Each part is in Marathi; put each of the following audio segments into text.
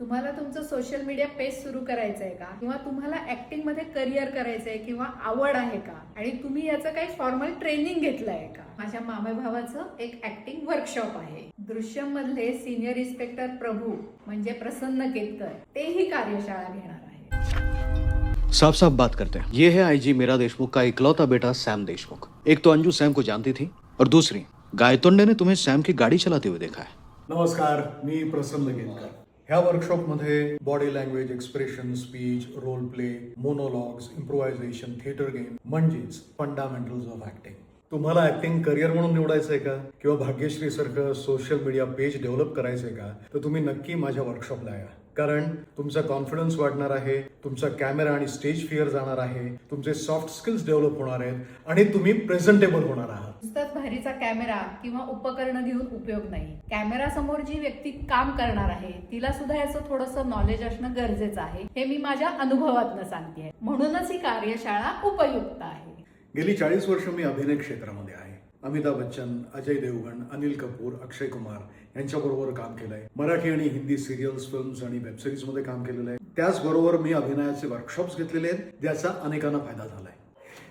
तुम्हाला तुमचं सोशल मीडिया पेज सुरू करायचं आहे का, किंवा तुम्हाला ऍक्टिंग मध्ये करिअर करायचं आहे किंवा आवड आहे का, आणि तुम्ही याचं काही फॉर्मल ट्रेनिंग घेतलं आहे का? माझ्या मामे भावाचं एक ऍक्टिंग वर्कशॉप आहे. दृश्यम मधले सिनियर इन्स्पेक्टर प्रभू म्हणजे प्रसन्न केतकर तेही कार्यशाळा घेणार आहे. साफ साफ बात करते हैं। ये है आईजी मीरा देशमुख का इकलौता बेटा सैम देशमुख। एक तो अंजू सैम को जानती थी और दूसरी गायतोंडे ने तुम्हें सैम की गाड़ी चलाते हुए देखा है। नमस्कार, मी प्रसन्न केतकर. ह्या वर्कशॉपमध्ये body language, expression, speech, role play, monologues, improvisation, theatre game म्हणजेच फंडामेंटल्स ऑफ ऍक्टिंग. तुम्हाला ऍक्टिंग करिअर म्हणून निवडायचंय का, किंवा भाग्यश्री सारखं सोशल मीडिया पेज डेव्हलप करायचंय का, तर तुम्ही नक्की माझ्या वर्कशॉपला या. कारण तुमचा कॉन्फिडन्स वाढणार आहे, तुमचा कॅमेरा आणि स्टेज फिअर जाणार आहे, तुमचे सॉफ्ट स्किल्स डेव्हलप होणार आहेत आणि तुम्ही प्रेझेंटेबल होणार आहात. नुसताच भारीचा कॅमेरा किंवा उपकरण घेऊन उपयोग नाही. कॅमेरा समोर जी व्यक्ती काम करणार आहे तिला सुद्धा याचं थोडंसं नॉलेज असणं गरजेचं आहे. हे मी माझ्या अनुभवातनं सांगते. म्हणूनच ही कार्यशाळा उपयुक्त आहे. गेली 40 वर्ष मी अभिनय क्षेत्रामध्ये आहे. अमिताभ बच्चन, अजय देवगण, अनिल कपूर, अक्षय कुमार यांच्याबरोबर काम केलंय. मराठी आणि हिंदी सिरियल्स, फिल्म्स आणि वेबसिरीज मध्ये काम केलेलं आहे. त्याचबरोबर मी अभिनयाचे वर्कशॉप्स घेतलेले आहेत, ज्याचा अनेकांना फायदा झालाय.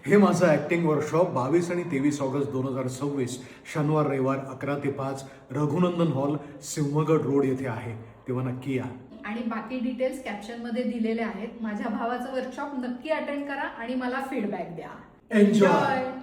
हे माझं ऍक्टिंग वर्कशॉप 22 आणि 23 ऑगस्ट 2026 शनिवार रविवार 11 ते 5 रघुनंदन हॉल, सिंहगड रोड येथे आहे. तेव्हा नक्की या. आणि बाकी डिटेल्स कॅप्शन मध्ये दिलेले आहेत. माझ्या भावाचं वर्कशॉप नक्की अटेंड करा आणि मला फीडबॅक द्या. एन्जॉय.